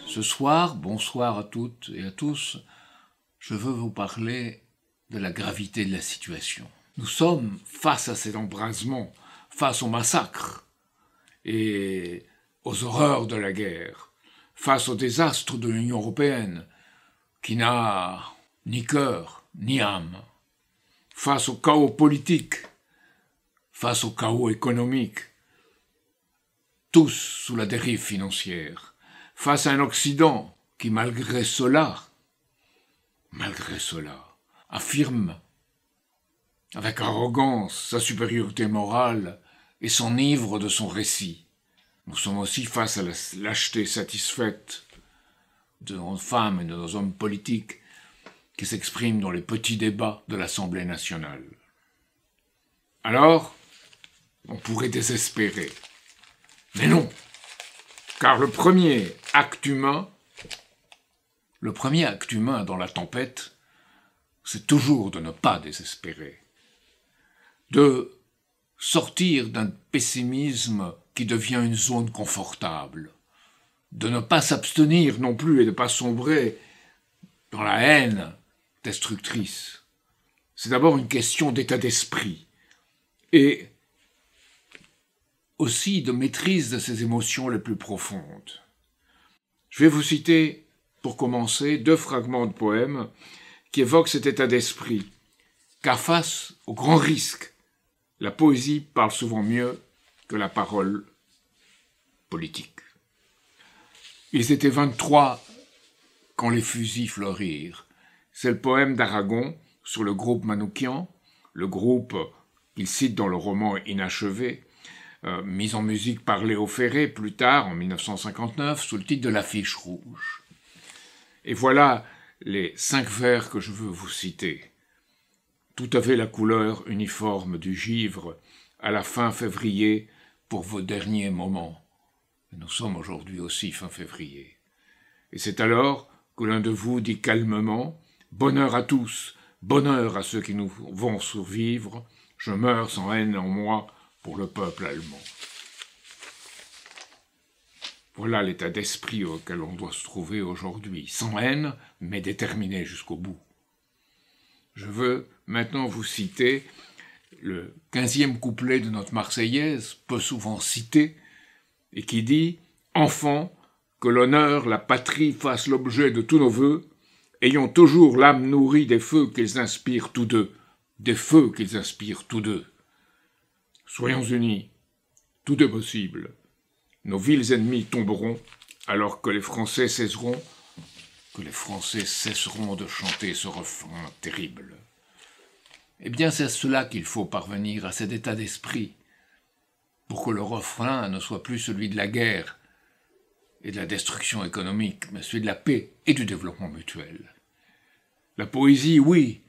Ce soir, bonsoir à toutes et à tous, je veux vous parler de la gravité de la situation. Nous sommes face à cet embrasement, face au massacre et aux horreurs de la guerre, face au désastre de l'Union européenne, qui n'a ni cœur ni âme, face au chaos politique, face au chaos économique, tous sous la dérive financière, face à un Occident qui, malgré cela, affirme avec arrogance sa supériorité morale et s'enivre de son récit. Nous sommes aussi face à la lâcheté satisfaite de nos femmes et de nos hommes politiques qui s'expriment dans les petits débats de l'Assemblée nationale. Alors, on pourrait désespérer. Mais non, car le premier acte humain dans la tempête, c'est toujours de ne pas désespérer, de sortir d'un pessimisme qui devient une zone confortable, de ne pas s'abstenir non plus et de ne pas sombrer dans la haine destructrice. C'est d'abord une question d'état d'esprit et aussi de maîtrise de ses émotions les plus profondes. Je vais vous citer, pour commencer, 2 fragments de poèmes qui évoquent cet état d'esprit, car face au grand risque, la poésie parle souvent mieux que la parole politique. Ils étaient 23 quand les fusils fleurirent. C'est le poème d'Aragon sur le groupe Manoukian, le groupe qu'il cite dans le roman Inachevé, mis en musique par Léo Ferré plus tard, en 1959, sous le titre de l'Affiche rouge. Et voilà les 5 vers que je veux vous citer. Tout avait la couleur uniforme du givre à la fin février pour vos derniers moments. Nous sommes aujourd'hui aussi fin février. Et c'est alors que l'un de vous dit calmement « Bonheur à tous, bonheur à ceux qui nous vont survivre, je meurs sans haine en moi pour le peuple allemand. » Voilà l'état d'esprit auquel on doit se trouver aujourd'hui, sans haine, mais déterminé jusqu'au bout. Je veux maintenant vous citer le 15e couplet de notre Marseillaise, peu souvent cité, et qui dit « Enfants, que l'honneur, la patrie fassent l'objet de tous nos vœux, ayons toujours l'âme nourrie des feux qu'ils inspirent tous deux, des feux qu'ils inspirent tous deux. Soyons unis, tout est possible. Nos vils ennemis tomberont, alors que les Français cesseront de chanter ce refrain terrible. » Eh bien, c'est à cela qu'il faut parvenir, à cet état d'esprit, pour que le refrain ne soit plus celui de la guerre et de la destruction économique, mais celui de la paix et du développement mutuel. La poésie, oui,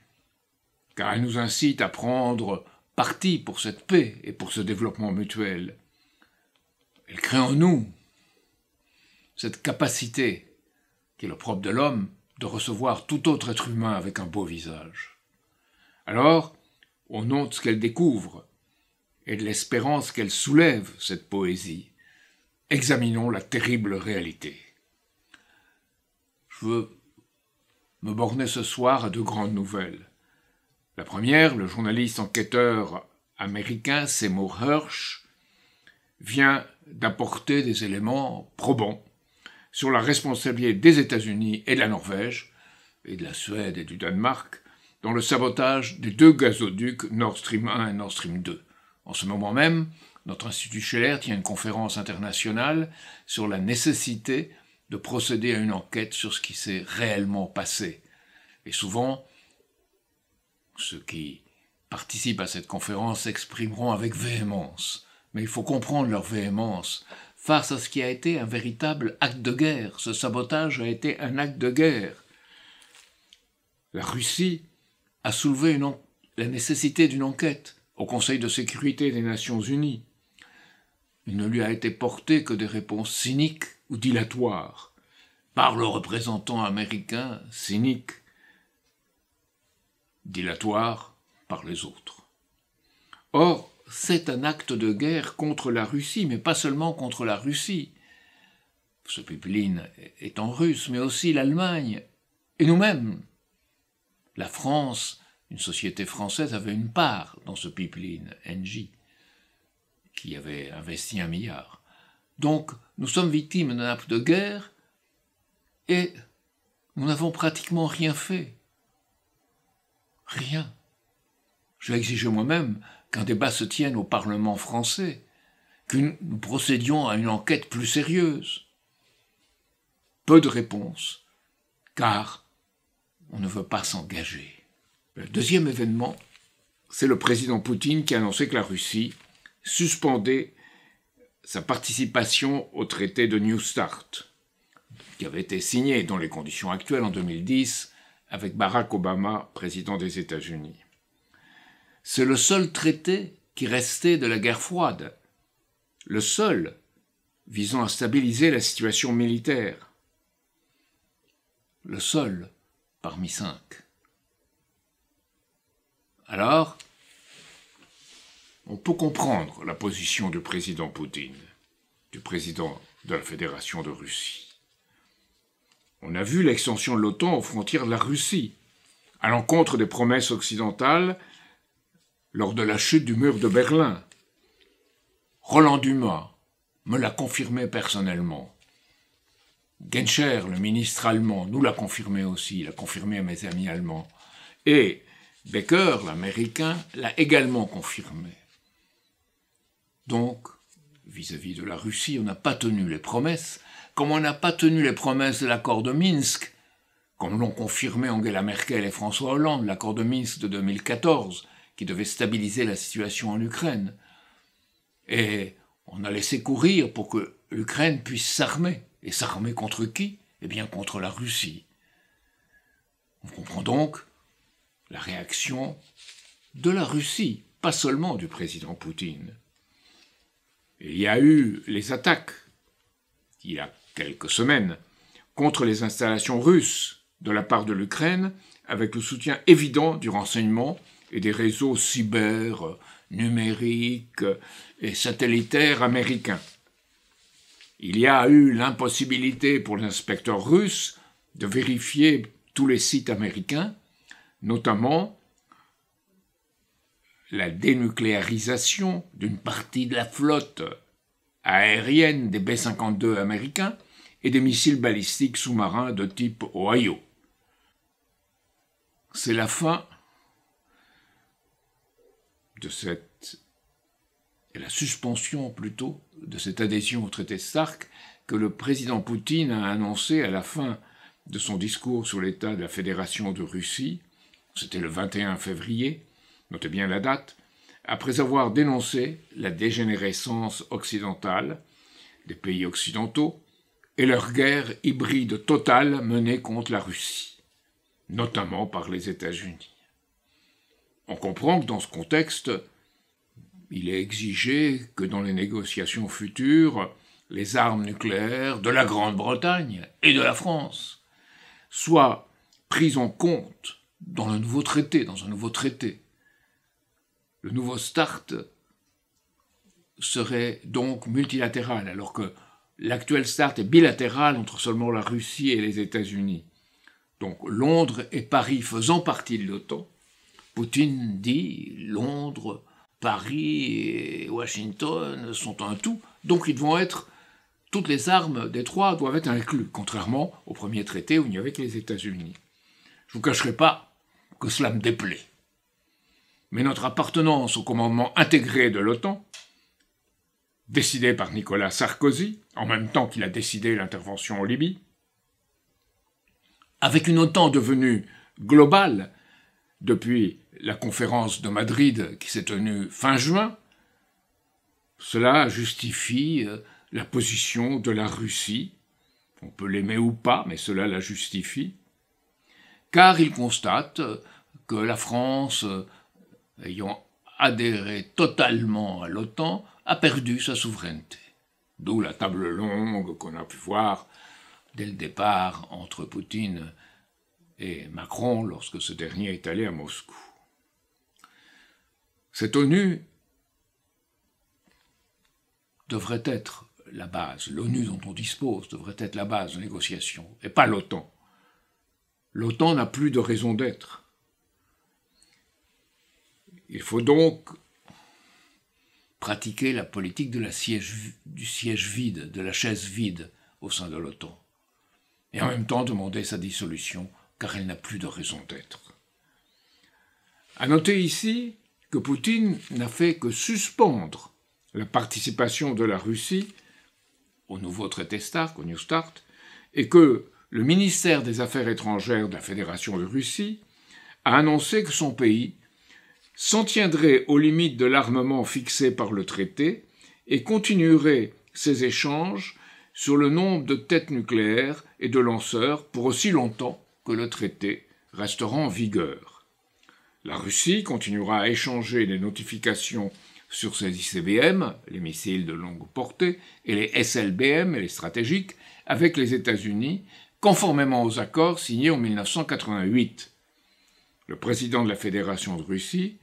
car elle nous incite à prendre parti pour cette paix et pour ce développement mutuel. Elle crée en nous cette capacité, qui est le propre de l'homme, de recevoir tout autre être humain avec un beau visage. Alors, au nom de ce qu'elle découvre et de l'espérance qu'elle soulève, cette poésie, examinons la terrible réalité. Je veux me borner ce soir à 2 grandes nouvelles. La première, le journaliste enquêteur américain Seymour Hersh vient d'apporter des éléments probants sur la responsabilité des États-Unis et de la Norvège, et de la Suède et du Danemark, dans le sabotage des 2 gazoducs Nord Stream 1 et Nord Stream 2. En ce moment même, notre Institut Scheller tient une conférence internationale sur la nécessité de procéder à une enquête sur ce qui s'est réellement passé. Et souvent, ceux qui participent à cette conférence s'exprimeront avec véhémence. Mais il faut comprendre leur véhémence face à ce qui a été un véritable acte de guerre. Ce sabotage a été un acte de guerre. La Russie a soulevé la nécessité d'une enquête au Conseil de sécurité des Nations Unies. Il ne lui a été porté que des réponses cyniques ou dilatoires par le représentant américain, cynique, dilatoire par les autres. Or, c'est un acte de guerre contre la Russie, mais pas seulement contre la Russie. Ce pipeline étant russe, mais aussi l'Allemagne et nous-mêmes. La France, une société française, avait une part dans ce pipeline, Engie, qui avait investi 1 milliard. Donc, nous sommes victimes d'un acte de guerre et nous n'avons pratiquement rien fait. Rien. J'ai exigé moi-même qu'un débat se tienne au Parlement français, que nous procédions à une enquête plus sérieuse. Peu de réponses, car on ne veut pas s'engager. Le deuxième événement, c'est le président Poutine qui a annoncé que la Russie suspendait sa participation au traité de New Start, qui avait été signé dans les conditions actuelles en 2010 avec Barack Obama, président des États-Unis. C'est le seul traité qui restait de la guerre froide, le seul visant à stabiliser la situation militaire, le seul parmi 5. Alors, on peut comprendre la position du président Poutine, du président de la Fédération de Russie. On a vu l'extension de l'OTAN aux frontières de la Russie, à l'encontre des promesses occidentales lors de la chute du mur de Berlin. Roland Dumas me l'a confirmé personnellement. Genscher, le ministre allemand, nous l'a confirmé aussi, il l'a confirmé à mes amis allemands. Et Baker, l'américain, l'a également confirmé. Donc, vis-à-vis de la Russie, on n'a pas tenu les promesses, comme on n'a pas tenu les promesses de l'accord de Minsk, comme l'ont confirmé Angela Merkel et François Hollande, l'accord de Minsk de 2014, qui devait stabiliser la situation en Ukraine. Et on a laissé courir pour que l'Ukraine puisse s'armer. Et s'armer contre qui? Eh bien contre la Russie. On comprend donc la réaction de la Russie, pas seulement du président Poutine. Il y a eu les attaques, il y a quelques semaines, contre les installations russes de la part de l'Ukraine, avec le soutien évident du renseignement et des réseaux cyber, numériques et satellitaires américains. Il y a eu l'impossibilité pour l'inspecteur russe de vérifier tous les sites américains, notamment la dénucléarisation d'une partie de la flotte aérienne des B-52 américains et des missiles balistiques sous-marins de type Ohio. C'est la fin de la suspension plutôt de cette adhésion au traité START que le président Poutine a annoncé à la fin de son discours sur l'état de la Fédération de Russie, c'était le 21 février, notez bien la date, après avoir dénoncé la dégénérescence occidentale des pays occidentaux et leur guerre hybride totale menée contre la Russie, notamment par les États-Unis. On comprend que dans ce contexte, il est exigé que dans les négociations futures, les armes nucléaires de la Grande-Bretagne et de la France soient prises en compte dans un nouveau traité. Le nouveau START serait donc multilatéral, alors que l'actuel START est bilatéral entre seulement la Russie et les États-Unis. Donc Londres et Paris faisant partie de l'OTAN, Poutine dit Londres, Paris et Washington sont un tout, donc toutes les armes des trois doivent être incluses, contrairement au premier traité où il n'y avait que les États-Unis. Je ne vous cacherai pas que cela me déplaît. Mais notre appartenance au commandement intégré de l'OTAN, décidé par Nicolas Sarkozy, en même temps qu'il a décidé l'intervention en Libye, avec une OTAN devenue globale depuis la conférence de Madrid qui s'est tenue fin juin, cela justifie la position de la Russie. On peut l'aimer ou pas, mais cela la justifie, car il constate que la France, ayant adhéré totalement à l'OTAN, a perdu sa souveraineté. D'où la table longue qu'on a pu voir dès le départ entre Poutine et Macron lorsque ce dernier est allé à Moscou. Cette ONU devrait être la base, l'ONU dont on dispose devrait être la base de négociation, et pas l'OTAN. L'OTAN n'a plus de raison d'être. Il faut donc pratiquer la politique du siège vide, de la chaise vide au sein de l'OTAN, et en même temps demander sa dissolution, car elle n'a plus de raison d'être. À noter ici que Poutine n'a fait que suspendre la participation de la Russie au nouveau traité START, au New START, et que le ministère des Affaires étrangères de la Fédération de Russie a annoncé que son pays s'en tiendrait aux limites de l'armement fixé par le traité et continuerait ses échanges sur le nombre de têtes nucléaires et de lanceurs pour aussi longtemps que le traité restera en vigueur. La Russie continuera à échanger les notifications sur ses ICBM, les missiles de longue portée, et les SLBM, les stratégiques, avec les États-Unis, conformément aux accords signés en 1988. Le président de la Fédération de Russie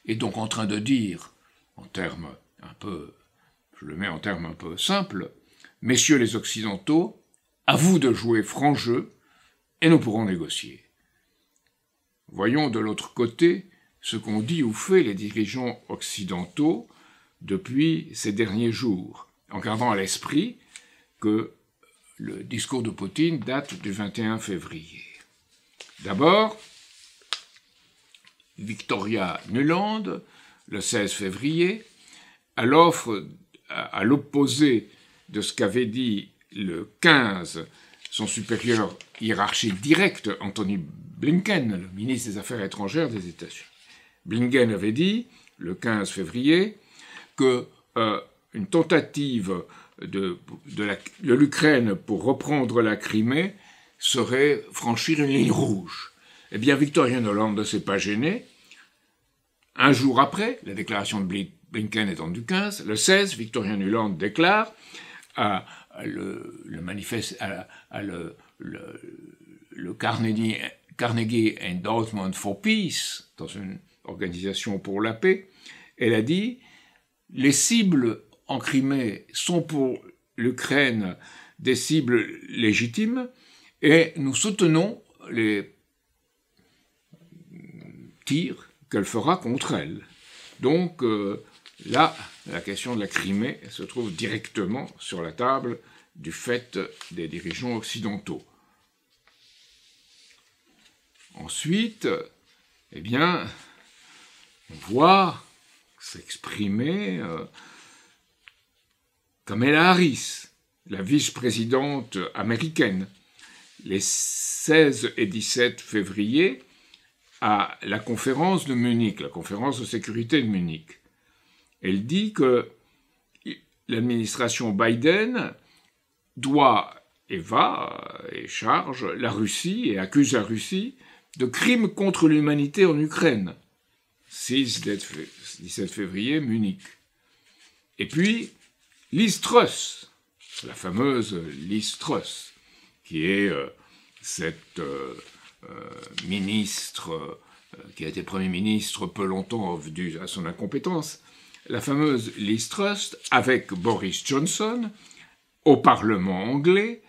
est donc en train de dire, je le mets en termes un peu simples, « Messieurs les Occidentaux, à vous de jouer franc jeu, et nous pourrons négocier. » Voyons de l'autre côté ce qu'ont dit ou fait les dirigeants occidentaux depuis ces derniers jours, en gardant à l'esprit que le discours de Poutine date du 21 février. D'abord, Victoria Nuland, le 16 février, à l'opposé de ce qu'avait dit le 15 son supérieur hiérarchique direct, Antony Blinken, le ministre des Affaires étrangères des États-Unis. Blinken avait dit, le 15 février, que une tentative de l'Ukraine pour reprendre la Crimée serait franchir une ligne rouge. Eh bien, Victoria Nuland ne s'est pas gêné. Un jour après, la déclaration de Blinken étant du 15, le 16, Victoria Nuland déclare le Carnegie Endowment for Peace, dans une organisation pour la paix, elle a dit « Les cibles en Crimée sont pour l'Ukraine des cibles légitimes et nous soutenons les tirs qu'elle fera contre elles. » Donc là, la question de la Crimée se trouve directement sur la table du fait des dirigeants occidentaux. Ensuite, eh bien, on voit s'exprimer Kamala Harris, la vice-présidente américaine, les 16 et 17 février à la conférence de Munich, la conférence de sécurité de Munich. Elle dit que l'administration Biden doit et charge la Russie et accuse la Russie de crimes contre l'humanité en Ukraine. 6-17 février, Munich. Et puis, Liz Truss, la fameuse Liz Truss, qui est cette ministre qui a été Premier ministre peu longtemps dû à son incompétence, la fameuse Liz Truss, avec Boris Johnson, au Parlement anglais,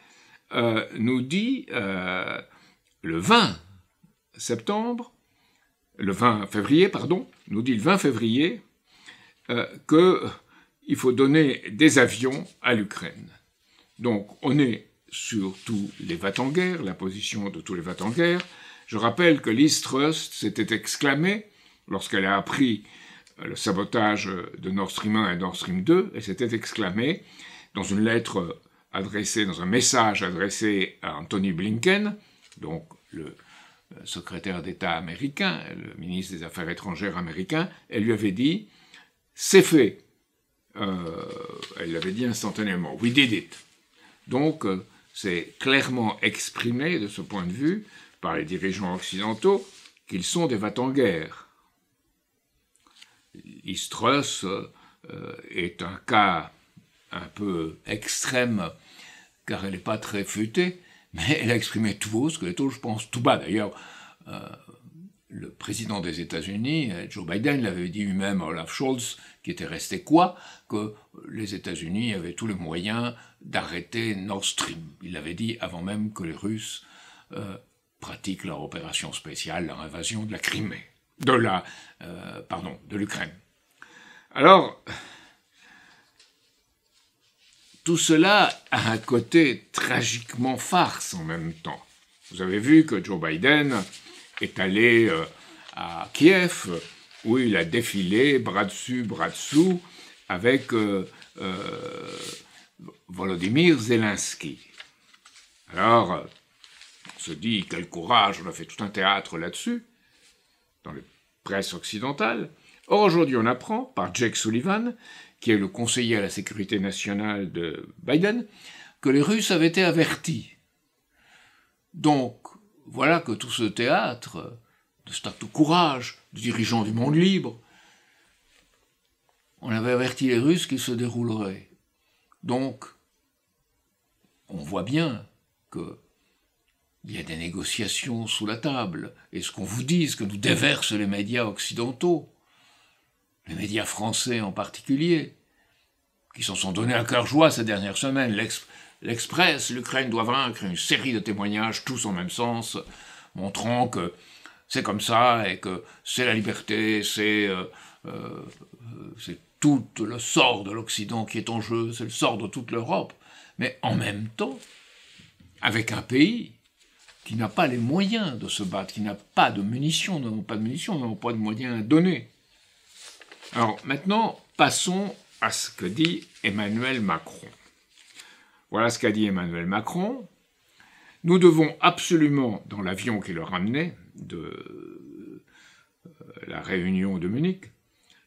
nous dit le 20 février, nous dit le 20 février qu'il faut donner des avions à l'Ukraine. Donc on est sur tous les va-t-en-guerre, la position de tous les va-t-en-guerre. Je rappelle que Liz Truss s'était exclamée, lorsqu'elle a appris le sabotage de Nord Stream 1 et Nord Stream 2, elle s'était exclamée dans une lettre adressée, dans un message adressé à Antony Blinken, donc le secrétaire d'État américain, le ministre des Affaires étrangères américain, elle lui avait dit « c'est fait ». Elle l'avait dit instantanément « we did it ». Donc, c'est clairement exprimé de ce point de vue par les dirigeants occidentaux qu'ils sont des va-t-en-guerre. Liz Truss est un cas un peu extrême, car elle n'est pas très futée, mais elle a exprimé tout haut, ce que les autres, je pense, tout bas d'ailleurs, le président des États-Unis, Joe Biden, l'avait dit lui-même à Olaf Scholz, qui était resté quoi, que les États-Unis avaient tous les moyens d'arrêter Nord Stream. Il l'avait dit avant même que les Russes pratiquent leur opération spéciale, leur invasion de la Crimée, de l'Ukraine. Alors, tout cela a un côté tragiquement farce en même temps. Vous avez vu que Joe Biden est allé à Kiev, où il a défilé bras dessus, bras dessous, avec Volodymyr Zelensky. Alors, on se dit, quel courage, on a fait tout un théâtre là-dessus, dans les presses occidentales. Or, aujourd'hui, on apprend, par Jake Sullivan, qui est le conseiller à la sécurité nationale de Biden, que les Russes avaient été avertis. Donc, voilà que tout ce théâtre, de cet acte de courage, de dirigeants du monde libre, on avait averti les Russes qu'il se déroulerait. Donc, on voit bien qu'il y a des négociations sous la table, et ce qu'on vous dit, ce que nous déversent les médias occidentaux, les médias français en particulier, qui s'en sont donnés à cœur joie ces dernières semaines, l'Express, l'Ukraine doit vaincre, une série de témoignages, tous en même sens, montrant que c'est comme ça, et que c'est la liberté, c'est tout le sort de l'Occident qui est en jeu, c'est le sort de toute l'Europe, mais en même temps, avec un pays qui n'a pas les moyens de se battre, qui n'a pas de munitions, n'ont pas de moyens à donner. Alors maintenant, passons à ce que dit Emmanuel Macron. Voilà ce qu'a dit Emmanuel Macron. Nous devons absolument, dans l'avion qui le ramenait de la réunion de Munich,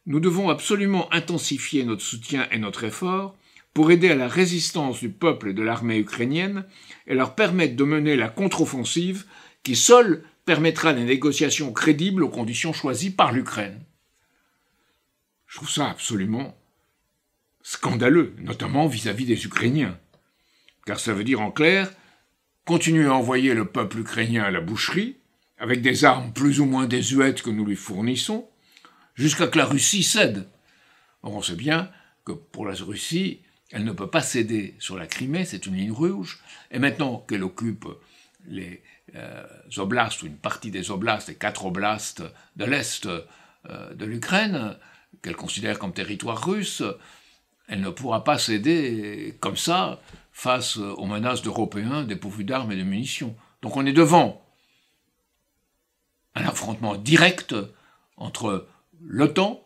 nous devons absolument intensifier notre soutien et notre effort pour aider à la résistance du peuple et de l'armée ukrainienne et leur permettre de mener la contre-offensive qui seule permettra des négociations crédibles aux conditions choisies par l'Ukraine. Je trouve ça absolument scandaleux, notamment vis-à-vis des Ukrainiens. Car ça veut dire en clair, continuer à envoyer le peuple ukrainien à la boucherie, avec des armes plus ou moins désuètes que nous lui fournissons, jusqu'à que la Russie cède. Or, on sait bien que pour la Russie, elle ne peut pas céder sur la Crimée, c'est une ligne rouge, et maintenant qu'elle occupe les oblasts, ou une partie des oblasts, les 4 oblasts de l'Est de l'Ukraine, qu'elle considère comme territoire russe, elle ne pourra pas céder comme ça face aux menaces d'Européens dépourvus d'armes et de munitions. Donc on est devant un affrontement direct entre l'OTAN,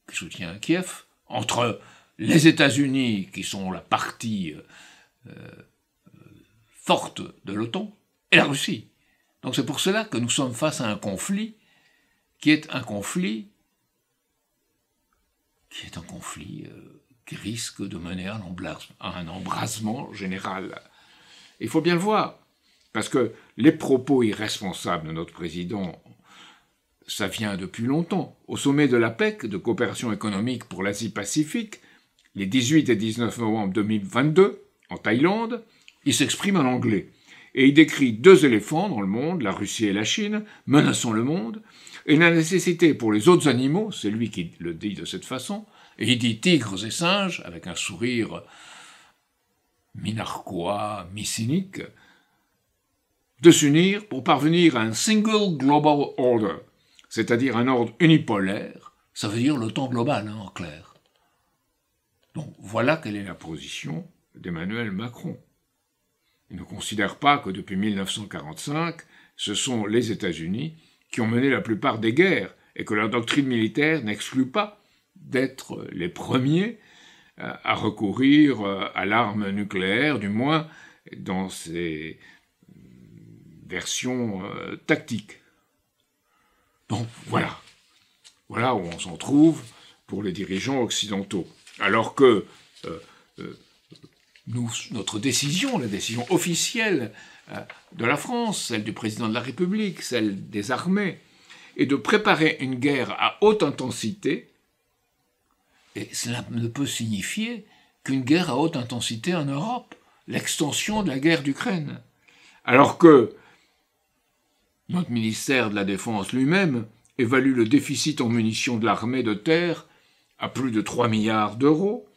qui soutient Kiev, entre les États-Unis, qui sont la partie forte de l'OTAN, et la Russie. Donc c'est pour cela que nous sommes face à un conflit qui est un conflit qui risque de mener à un embrasement général. Il faut bien le voir, parce que les propos irresponsables de notre président, ça vient depuis longtemps. Au sommet de l'APEC, de coopération économique pour l'Asie-Pacifique, les 18 et 19 novembre 2022, en Thaïlande, il s'exprime en anglais. Et il décrit 2 éléphants dans le monde, la Russie et la Chine, menaçant le monde, et la nécessité pour les autres animaux, c'est lui qui le dit de cette façon, et il dit tigres et singes, avec un sourire mi-narquois, mi-cynique, de s'unir pour parvenir à un single global order, c'est-à-dire un ordre unipolaire, ça veut dire l'OTAN global, en clair. Donc voilà quelle est la position d'Emmanuel Macron. Il ne considère pas que depuis 1945, ce sont les États-Unis qui ont mené la plupart des guerres et que leur doctrine militaire n'exclut pas d'être les premiers à recourir à l'arme nucléaire, du moins dans ses versions tactiques. Donc voilà où on s'en trouve pour les dirigeants occidentaux. Alors que notre décision, la décision officielle de la France, celle du président de la République, celle des armées, est de préparer une guerre à haute intensité, et cela ne peut signifier qu'une guerre à haute intensité en Europe, l'extension de la guerre d'Ukraine. Alors que Notre ministère de la Défense lui-même évalue le déficit en munitions de l'armée de terre à plus de 3 milliards d'euros,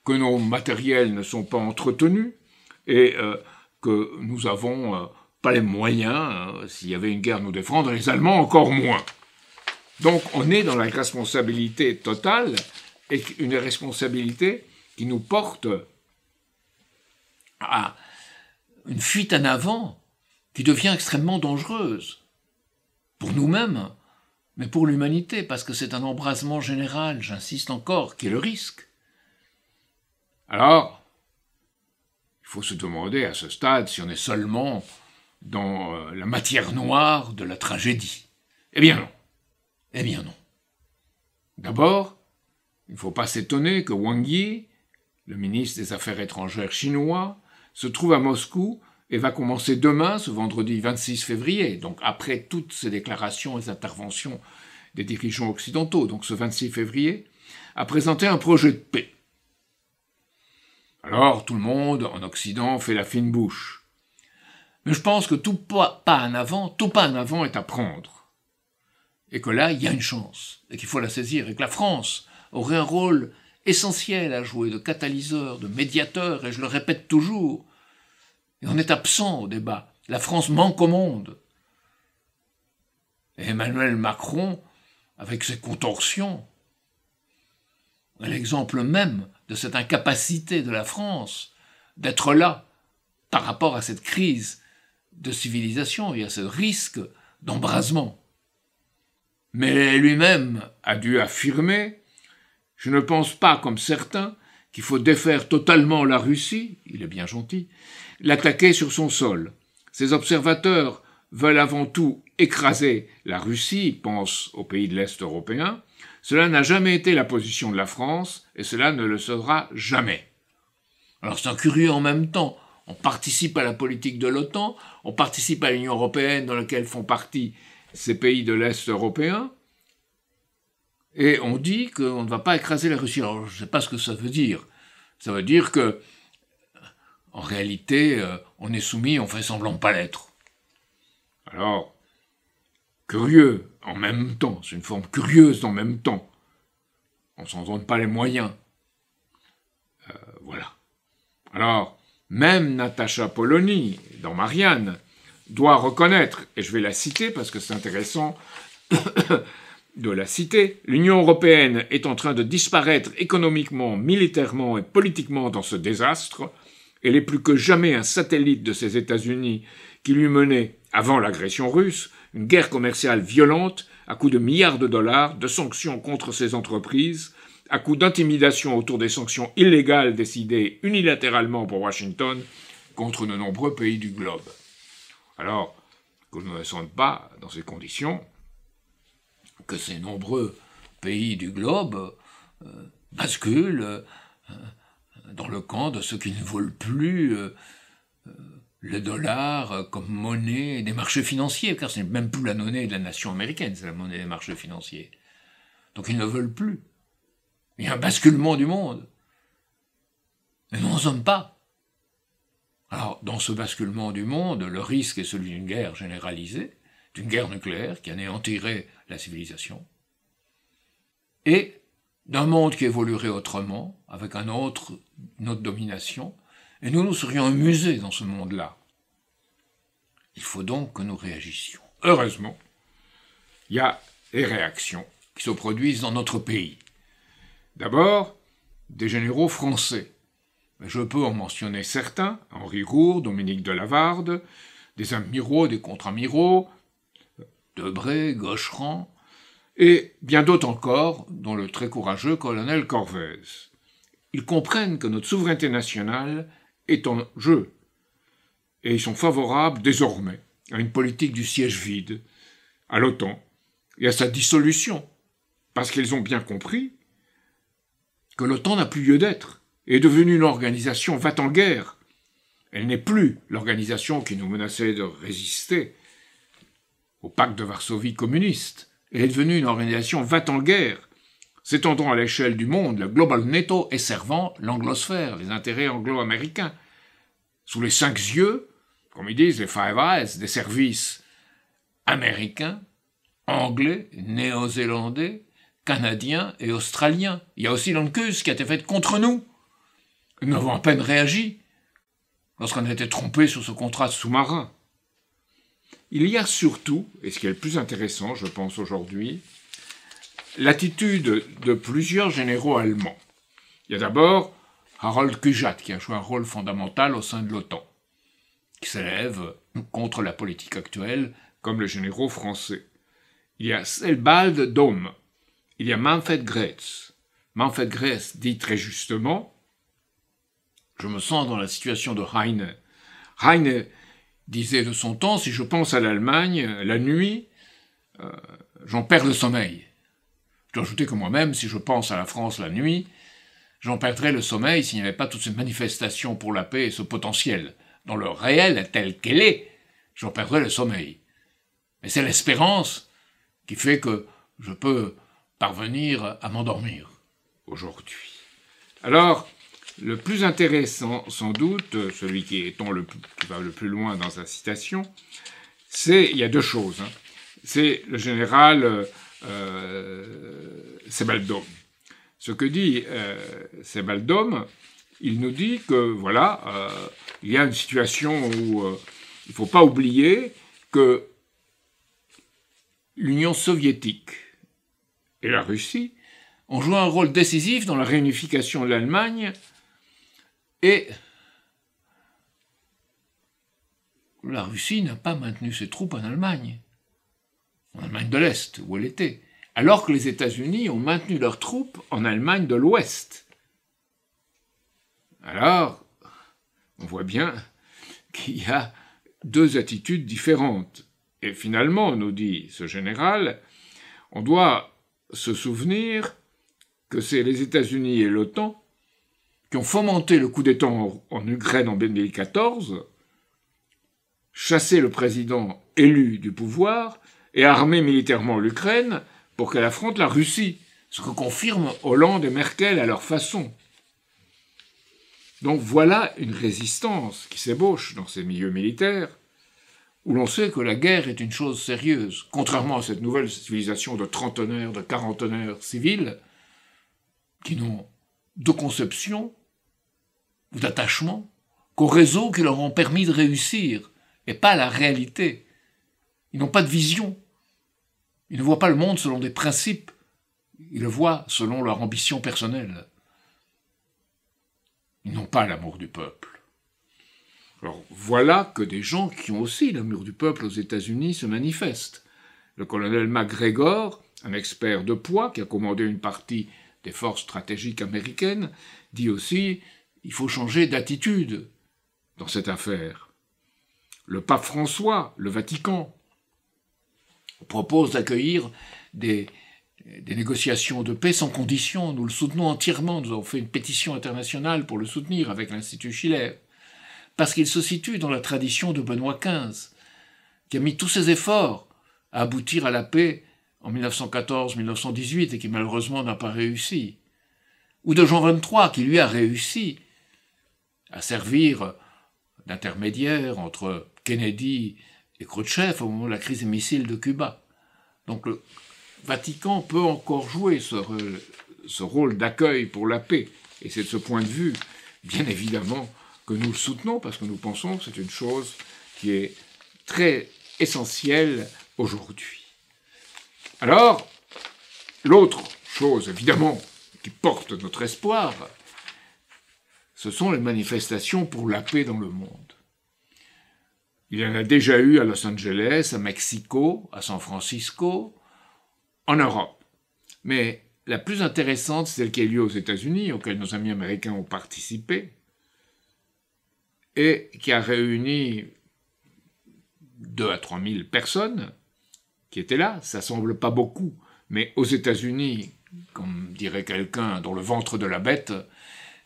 que nos matériels ne sont pas entretenus et que nous n'avons pas les moyens, s'il y avait une guerre, nous défendre, et les Allemands encore moins. Donc on est dans la responsabilité totale, et une responsabilité qui nous porte à une fuite en avant qui devient extrêmement dangereuse, pour nous-mêmes, mais pour l'humanité, parce que c'est un embrasement général, j'insiste encore, qui est le risque. Alors, il faut se demander à ce stade si on est seulement dans la matière noire de la tragédie. Eh bien non. Eh bien non. D'abord, il ne faut pas s'étonner que Wang Yi, le ministre des Affaires étrangères chinois, se trouve à Moscou et va commencer demain, ce vendredi 26 février, donc après toutes ces déclarations et interventions des dirigeants occidentaux, donc ce 26 février, à présenter un projet de paix. Alors tout le monde en Occident fait la fine bouche. Mais je pense que tout pas en avant est à prendre. Et que là, il y a une chance, et qu'il faut la saisir, et que la France aurait un rôle essentiel à jouer de catalyseur, de médiateur, et je le répète toujours. Et on est absent au débat. La France manque au monde. Et Emmanuel Macron, avec ses contorsions, est l'exemple même de cette incapacité de la France d'être là par rapport à cette crise de civilisation et à ce risque d'embrasement. Mais lui-même a dû affirmer « Je ne pense pas, comme certains, qu'il faut défaire totalement la Russie, il est bien gentil, l'attaquer sur son sol. Ces observateurs veulent avant tout écraser la Russie, pensent aux pays de l'Est européen. Cela n'a jamais été la position de la France, et cela ne le sera jamais. » Alors c'est un curieux en même temps. On participe à la politique de l'OTAN, on participe à l'Union européenne dans laquelle font partie ces pays de l'Est européen, et on dit qu'on ne va pas écraser la Russie. Alors je ne sais pas ce que ça veut dire. Ça veut dire que, en réalité, on est soumis, on fait semblant de pas l'être. Alors, curieux en même temps, c'est une forme curieuse en même temps. On ne s'en donne pas les moyens. Voilà. Alors, même Natacha Polony, dans Marianne, doit reconnaître, et je vais la citer parce que c'est intéressant de la citer, l'Union européenne est en train de disparaître économiquement, militairement et politiquement dans ce désastre. Elle est plus que jamais un satellite de ces États-Unis qui lui menait, avant l'agression russe, une guerre commerciale violente à coups de milliards de dollars, de sanctions contre ses entreprises, à coups d'intimidation autour des sanctions illégales décidées unilatéralement par Washington contre de nombreux pays du globe. Alors, que je ne me sente pas, dans ces conditions, que ces nombreux pays du globe basculent dans le camp de ceux qui ne veulent plus le dollar comme monnaie des marchés financiers, car ce n'est même plus la monnaie de la nation américaine, c'est la monnaie des marchés financiers. Donc ils ne veulent plus. Il y a un basculement du monde. Mais nous n'en sommes pas. Alors, dans ce basculement du monde, le risque est celui d'une guerre généralisée, d'une guerre nucléaire qui anéantirait la civilisation, et d'un monde qui évoluerait autrement, avec une autre domination, et nous serions un musée dans ce monde-là. Il faut donc que nous réagissions. Heureusement, il y a des réactions qui se produisent dans notre pays. D'abord, des généraux français. Je peux en mentionner certains, Henri Roure, Dominique de Lavarde, des amiraux, des contre-amiraux, Debré, Gaucheran, et bien d'autres encore, dont le très courageux colonel Corvez. Ils comprennent que notre souveraineté nationale est en jeu, et ils sont favorables désormais à une politique du siège vide, à l'OTAN, et à sa dissolution, parce qu'ils ont bien compris que l'OTAN n'a plus lieu d'être, est devenue une organisation va-t-en-guerre. Elle n'est plus l'organisation qui nous menaçait de résister au pacte de Varsovie communiste. Elle est devenue une organisation va-t-en-guerre, s'étendant à l'échelle du monde, le Global NATO, et servant l'anglosphère, les intérêts anglo-américains, sous les 5 yeux, comme ils disent, les Five Eyes, des services américains, anglais, néo-zélandais, canadiens et australiens. Il y a aussi l'ANCUS qui a été faite contre nous. Nous avons à peine réagi lorsqu'on a été trompé sur ce contrat sous-marin. Il y a surtout, et ce qui est le plus intéressant, je pense aujourd'hui, l'attitude de plusieurs généraux allemands. Il y a d'abord Harold Kujat, qui a joué un rôle fondamental au sein de l'OTAN, qui s'élève contre la politique actuelle, comme les généraux français. Il y a Sebald Dom, il y a Manfred Graetz. Manfred Graetz dit très justement « Je me sens dans la situation de Heine. Heine disait de son temps, si je pense à l'Allemagne, la nuit, j'en perds le sommeil. Je dois ajouter que moi-même, si je pense à la France la nuit, j'en perdrais le sommeil s'il n'y avait pas toutes ces manifestations pour la paix et ce potentiel. Dans le réel, tel qu'elle est, j'en perdrais le sommeil. Mais c'est l'espérance qui fait que je peux parvenir à m'endormir aujourd'hui. » Alors, le plus intéressant, sans doute, celui qui va le plus loin dans sa citation, il y a deux choses. C'est le général Sebald. Ce que dit Sebald, il nous dit que, voilà, il y a une situation où il ne faut pas oublier que l'Union soviétique et la Russie ont joué un rôle décisif dans la réunification de l'Allemagne et la Russie n'a pas maintenu ses troupes en Allemagne de l'Est, où elle était, alors que les États-Unis ont maintenu leurs troupes en Allemagne de l'Ouest. Alors, on voit bien qu'il y a deux attitudes différentes. Et finalement, nous dit ce général, on doit se souvenir que c'est les États-Unis et l'OTAN qui ont fomenté le coup d'État en Ukraine en 2014, chassé le président élu du pouvoir et armé militairement l'Ukraine pour qu'elle affronte la Russie, ce que confirment Hollande et Merkel à leur façon. Donc voilà une résistance qui s'ébauche dans ces milieux militaires, où l'on sait que la guerre est une chose sérieuse, contrairement à cette nouvelle civilisation de trentenaires, de quarantenaires civils, qui n'ont de conception ou d'attachement qu'aux réseaux qui leur ont permis de réussir, et pas à la réalité. Ils n'ont pas de vision. Ils ne voient pas le monde selon des principes. Ils le voient selon leur ambition personnelle. Ils n'ont pas l'amour du peuple. Alors voilà que des gens qui ont aussi l'amour du peuple aux États-Unis se manifestent. Le colonel McGregor, un expert de poids qui a commandé une partie des forces stratégiques américaines, dit aussi qu'il faut changer d'attitude dans cette affaire. Le pape François, le Vatican, propose d'accueillir des négociations de paix sans condition. Nous le soutenons entièrement. Nous avons fait une pétition internationale pour le soutenir avec l'Institut Schiller. Parce qu'il se situe dans la tradition de Benoît XV, qui a mis tous ses efforts à aboutir à la paix en 1914-1918 et qui malheureusement n'a pas réussi. Ou de Jean XXIII, qui lui a réussi à servir d'intermédiaire entre Kennedy et Khrouchtchev au moment de la crise des missiles de Cuba. Donc le Vatican peut encore jouer ce rôle d'accueil pour la paix. Et c'est de ce point de vue, bien évidemment, que nous le soutenons, parce que nous pensons que c'est une chose qui est très essentielle aujourd'hui. Alors, l'autre chose, évidemment, qui porte notre espoir, ce sont les manifestations pour la paix dans le monde. Il y en a déjà eu à Los Angeles, à Mexico, à San Francisco, en Europe. Mais la plus intéressante, c'est celle qui a eu lieu aux États-Unis, auquel nos amis américains ont participé, et qui a réuni 2 à 3 000 personnes qui étaient là. Ça semble pas beaucoup, mais aux États-Unis, comme dirait quelqu'un dont le ventre de la bête,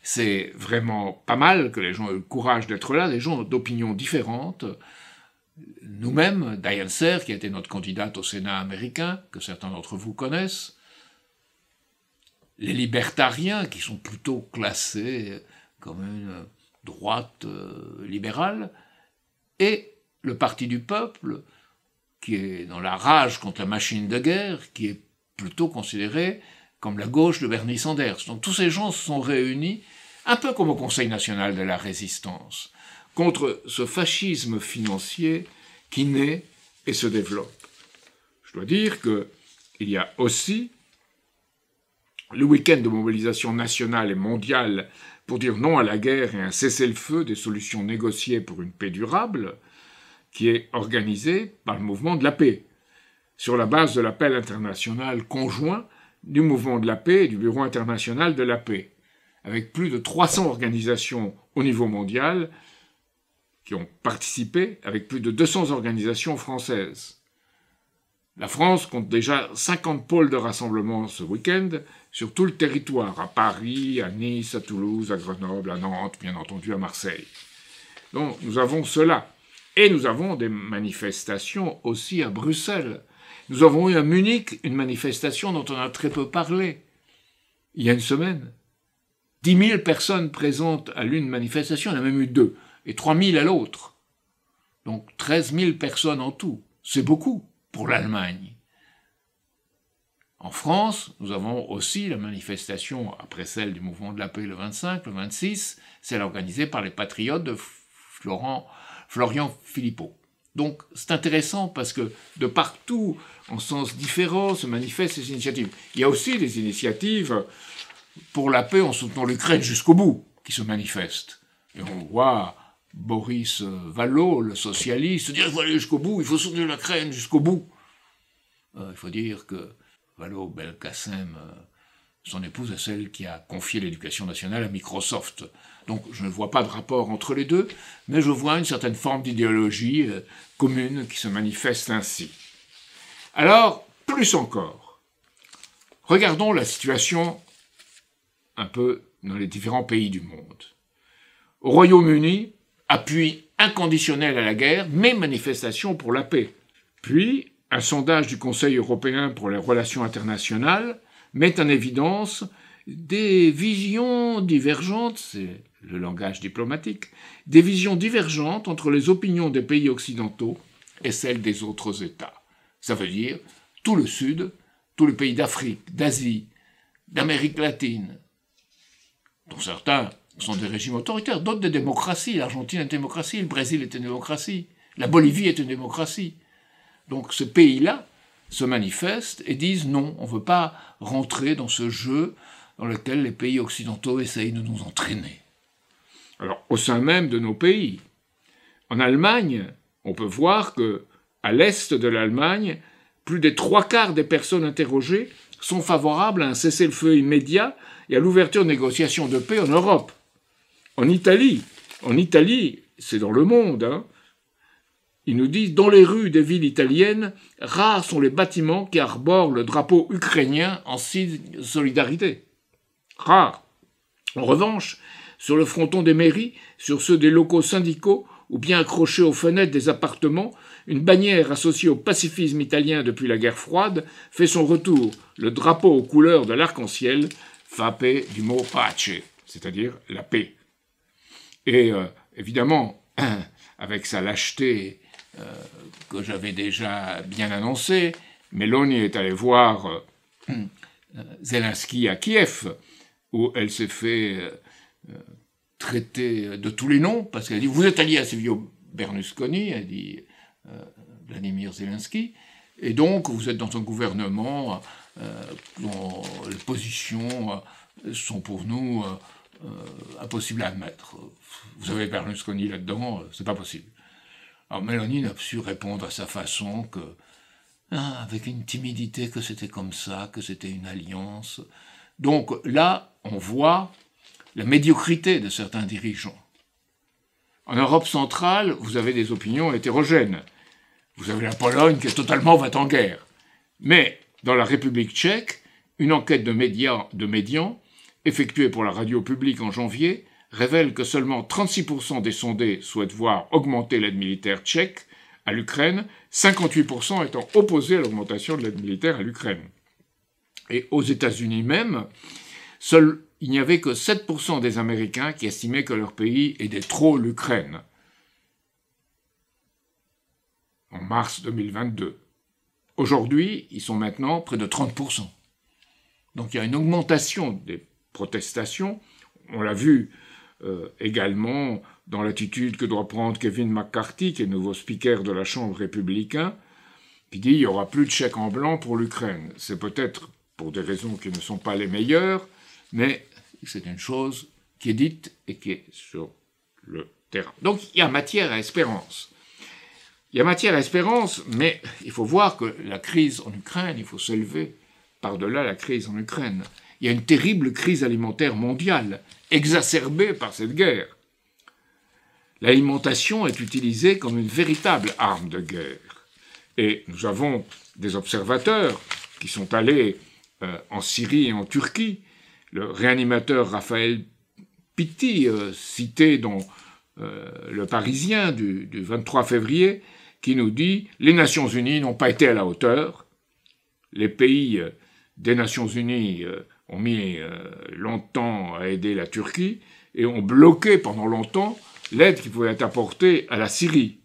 c'est vraiment pas mal que les gens aient le courage d'être là, des gens d'opinions différentes. Nous-mêmes, Diane Serre, qui a été notre candidate au Sénat américain, que certains d'entre vous connaissent, les libertariens, qui sont plutôt classés comme une droite libérale, et le Parti du peuple, qui est dans la rage contre la machine de guerre, qui est plutôt considérée comme la gauche de Bernie Sanders. Donc tous ces gens se sont réunis, un peu comme au Conseil national de la résistance, contre ce fascisme financier qui naît et se développe. Je dois dire qu'il y a aussi le week-end de mobilisation nationale et mondiale pour dire non à la guerre et un cessez-le-feu des solutions négociées pour une paix durable, qui est organisé par le mouvement de la paix, sur la base de l'appel international conjoint du mouvement de la paix et du Bureau international de la paix, avec plus de 300 organisations au niveau mondial qui ont participé, avec plus de 200 organisations françaises. La France compte déjà 50 pôles de rassemblement ce week-end sur tout le territoire, à Paris, à Nice, à Toulouse, à Grenoble, à Nantes, bien entendu à Marseille. Donc nous avons cela. Et nous avons des manifestations aussi à Bruxelles. Nous avons eu à Munich une manifestation dont on a très peu parlé, il y a une semaine. 10 000 personnes présentes à l'une manifestation, il y en a même eu 2, et 3 000 à l'autre. Donc 13 000 personnes en tout. C'est beaucoup pour l'Allemagne. En France, nous avons aussi la manifestation, après celle du mouvement de la paix le 25, le 26, celle organisée par les patriotes de Florian Philippot. Donc c'est intéressant parce que de partout, en sens différent, se manifestent ces initiatives. Il y a aussi des initiatives pour la paix en soutenant l'Ukraine jusqu'au bout qui se manifestent. Et on voit Boris Vallaud, le socialiste, dire il faut aller jusqu'au bout, il faut soutenir l'Ukraine jusqu'au bout. Il faut dire que Vallaud-Belkacem, son épouse, est celle qui a confié l'éducation nationale à Microsoft. Donc je ne vois pas de rapport entre les deux, mais je vois une certaine forme d'idéologie commune qui se manifeste ainsi. Alors, plus encore, regardons la situation un peu dans les différents pays du monde. Au Royaume-Uni, appui inconditionnel à la guerre, mais manifestation pour la paix. Puis, un sondage du Conseil européen pour les relations internationales met en évidence des visions divergentes, c'est le langage diplomatique, des visions divergentes entre les opinions des pays occidentaux et celles des autres États. Ça veut dire tout le Sud, tous les pays d'Afrique, d'Asie, d'Amérique latine, dont certains sont des régimes autoritaires, d'autres des démocraties. L'Argentine est une démocratie, le Brésil est une démocratie, la Bolivie est une démocratie. Donc ce pays-là se manifestent et disent non, on ne veut pas rentrer dans ce jeu dans lequel les pays occidentaux essayent de nous entraîner. Alors, au sein même de nos pays, en Allemagne, on peut voir que, à l'est de l'Allemagne, plus des 3/4 des personnes interrogées sont favorables à un cessez-le-feu immédiat et à l'ouverture de négociations de paix en Europe. En Italie, c'est dans Le Monde, ils nous disent « Dans les rues des villes italiennes, rares sont les bâtiments qui arborent le drapeau ukrainien en signe de solidarité. » Rares. En revanche, sur le fronton des mairies, sur ceux des locaux syndicaux, ou bien accrochés aux fenêtres des appartements, une bannière associée au pacifisme italien depuis la guerre froide fait son retour, le drapeau aux couleurs de l'arc-en-ciel, frappé du mot pace, c'est-à-dire la paix. Et évidemment, avec sa lâcheté que j'avais déjà bien annoncée, Meloni est allée voir Zelensky à Kiev, où elle s'est fait traiter de tous les noms, parce qu'elle a dit « Vous êtes allié à Silvio Berlusconi », a dit Vladimir Zelensky, et donc vous êtes dans un gouvernement dont les positions sont pour nous impossibles à admettre. Vous avez Berlusconi là-dedans, c'est pas possible. Alors Meloni n'a su répondre à sa façon avec une timidité que c'était comme ça, que c'était une alliance. Donc là, on voit la médiocrité de certains dirigeants. En Europe centrale, vous avez des opinions hétérogènes. Vous avez la Pologne qui est totalement va-t-en-guerre. Mais dans la République tchèque, une enquête de Médian, effectuée pour la radio publique en janvier, révèle que seulement 36% des sondés souhaitent voir augmenter l'aide militaire tchèque à l'Ukraine, 58% étant opposés à l'augmentation de l'aide militaire à l'Ukraine. Et aux États-Unis même, il n'y avait que 7% des Américains qui estimaient que leur pays aidait trop l'Ukraine. en mars 2022. Aujourd'hui, ils sont maintenant près de 30%. Donc il y a une augmentation des protestations. On l'a vu également dans l'attitude que doit prendre Kevin McCarthy, qui est le nouveau speaker de la Chambre républicain, qui dit qu'il n'y aura plus de chèque en blanc pour l'Ukraine. C'est peut-être pour des raisons qui ne sont pas les meilleures, mais c'est une chose qui est dite et qui est sur le terrain. Donc il y a matière à espérance. Il y a matière à espérance, mais il faut voir que la crise en Ukraine, il faut s'élever par-delà la crise en Ukraine. Il y a une terrible crise alimentaire mondiale, exacerbée par cette guerre. L'alimentation est utilisée comme une véritable arme de guerre. Et nous avons des observateurs qui sont allés en Syrie et en Turquie. Le réanimateur Raphaël Pitti, cité dans Le Parisien du 23 février, qui nous dit « Les Nations Unies n'ont pas été à la hauteur. Les pays des Nations Unies ont mis longtemps à aider la Turquie et ont bloqué pendant longtemps l'aide qui pouvait être apportée à la Syrie.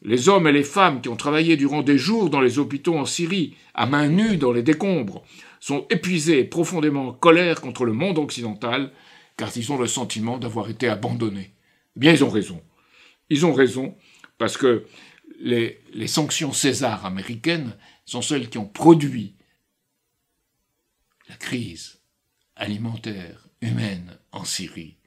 Les hommes et les femmes qui ont travaillé durant des jours dans les hôpitaux en Syrie, à main nue dans les décombres, sont épuisés et profondément en colère contre le monde occidental, car ils ont le sentiment d'avoir été abandonnés. » Eh bien, ils ont raison. Ils ont raison, parce que les sanctions César américaines sont celles qui ont produit la crise alimentaire, humaine en Syrie,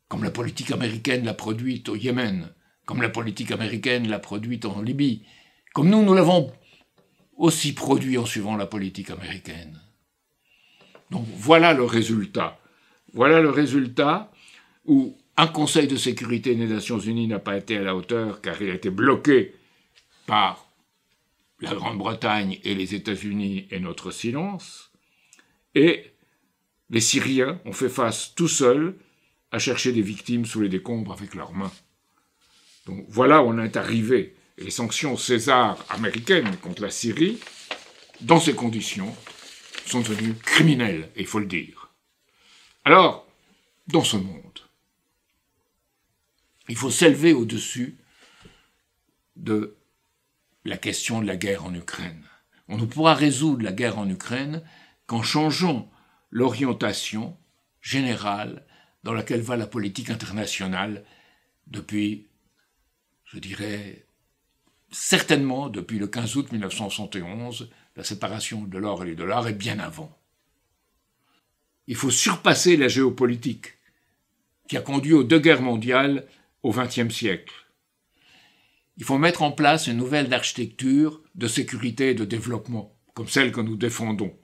comme la politique américaine l'a produite au Yémen, comme la politique américaine l'a produite en Libye, comme nous l'avons aussi produit en suivant la politique américaine. Donc voilà le résultat. Voilà le résultat où un Conseil de sécurité des Nations Unies n'a pas été à la hauteur car il a été bloqué par la Grande-Bretagne et les États-Unis et notre silence. Et les Syriens ont fait face tout seuls à chercher des victimes sous les décombres avec leurs mains. Donc voilà où on est arrivé. Et les sanctions César américaines contre la Syrie, dans ces conditions, sont devenues criminelles, et il faut le dire. Alors, dans ce monde, il faut s'élever au-dessus de la question de la guerre en Ukraine. On ne pourra résoudre la guerre en Ukraine qu'en changeant l'orientation générale dans laquelle va la politique internationale depuis, je dirais, certainement depuis le 15 août 1971, la séparation de l'or et du dollar, et bien avant. Il faut surpasser la géopolitique qui a conduit aux deux guerres mondiales au XXe siècle. Il faut mettre en place une nouvelle architecture de sécurité et de développement, comme celle que nous défendons.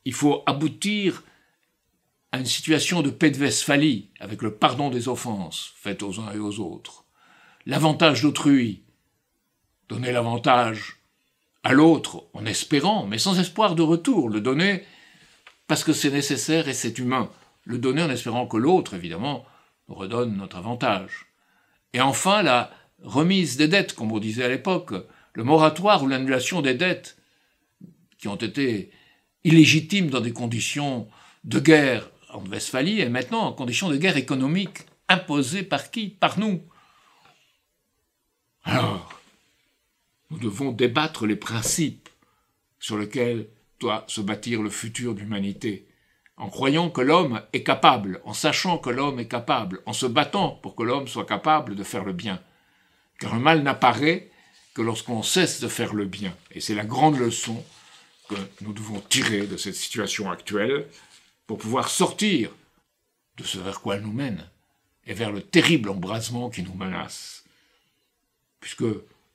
Il faut aboutir à une situation de paix de Westphalie, avec le pardon des offenses faites aux uns et aux autres, l'avantage d'autrui, donner l'avantage à l'autre en espérant, mais sans espoir de retour, le donner parce que c'est nécessaire et c'est humain, le donner en espérant que l'autre, évidemment, nous redonne notre avantage. Et enfin, la remise des dettes, comme on disait à l'époque, le moratoire ou l'annulation des dettes qui ont été illégitimes dans des conditions de guerre en Westphalie et maintenant en conditions de guerre économique imposées par qui? Par nous. Alors, nous devons débattre les principes sur lesquels doit se bâtir le futur de l'humanité, en croyant que l'homme est capable, en sachant que l'homme est capable, en se battant pour que l'homme soit capable de faire le bien. Car le mal n'apparaît que lorsqu'on cesse de faire le bien. Et c'est la grande leçon que nous devons tirer de cette situation actuelle pour pouvoir sortir de ce vers quoi elle nous mène et vers le terrible embrasement qui nous menace. Puisque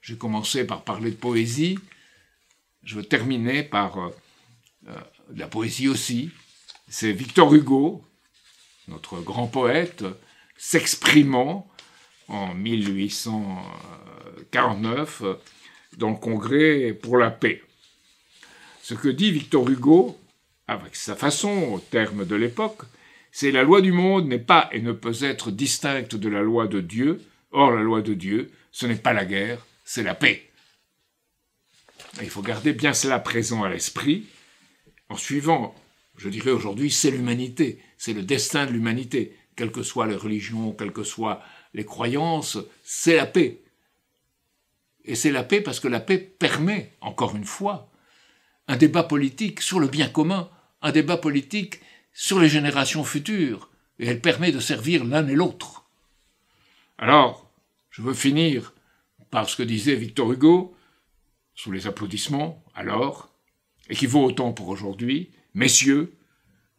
j'ai commencé par parler de poésie, je veux terminer par de la poésie aussi. C'est Victor Hugo, notre grand poète, s'exprimant en 1849 dans le Congrès pour la paix. Ce que dit Victor Hugo, avec sa façon, au terme de l'époque, c'est « La loi du monde n'est pas et ne peut être distincte de la loi de Dieu. Or, la loi de Dieu, ce n'est pas la guerre, c'est la paix. » Il faut garder bien cela présent à l'esprit, en suivant, je dirais aujourd'hui, c'est l'humanité, c'est le destin de l'humanité. Quelles que soient les religions, quelles que soient les croyances, c'est la paix. Et c'est la paix parce que la paix permet, encore une fois, un débat politique sur le bien commun, un débat politique sur les générations futures, et elle permet de servir l'un et l'autre. Alors, je veux finir par ce que disait Victor Hugo, sous les applaudissements, alors, et qui vaut autant pour aujourd'hui, « Messieurs,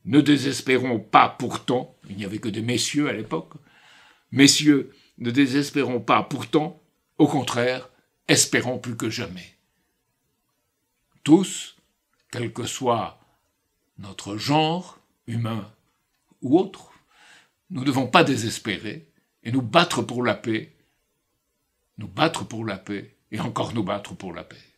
ne désespérons pas pourtant », il n'y avait que des messieurs à l'époque, « Messieurs, ne désespérons pas pourtant, au contraire, espérons plus que jamais. » Tous, quel que soit notre genre, humain ou autre, nous ne devons pas désespérer et nous battre pour la paix, et encore nous battre pour la paix.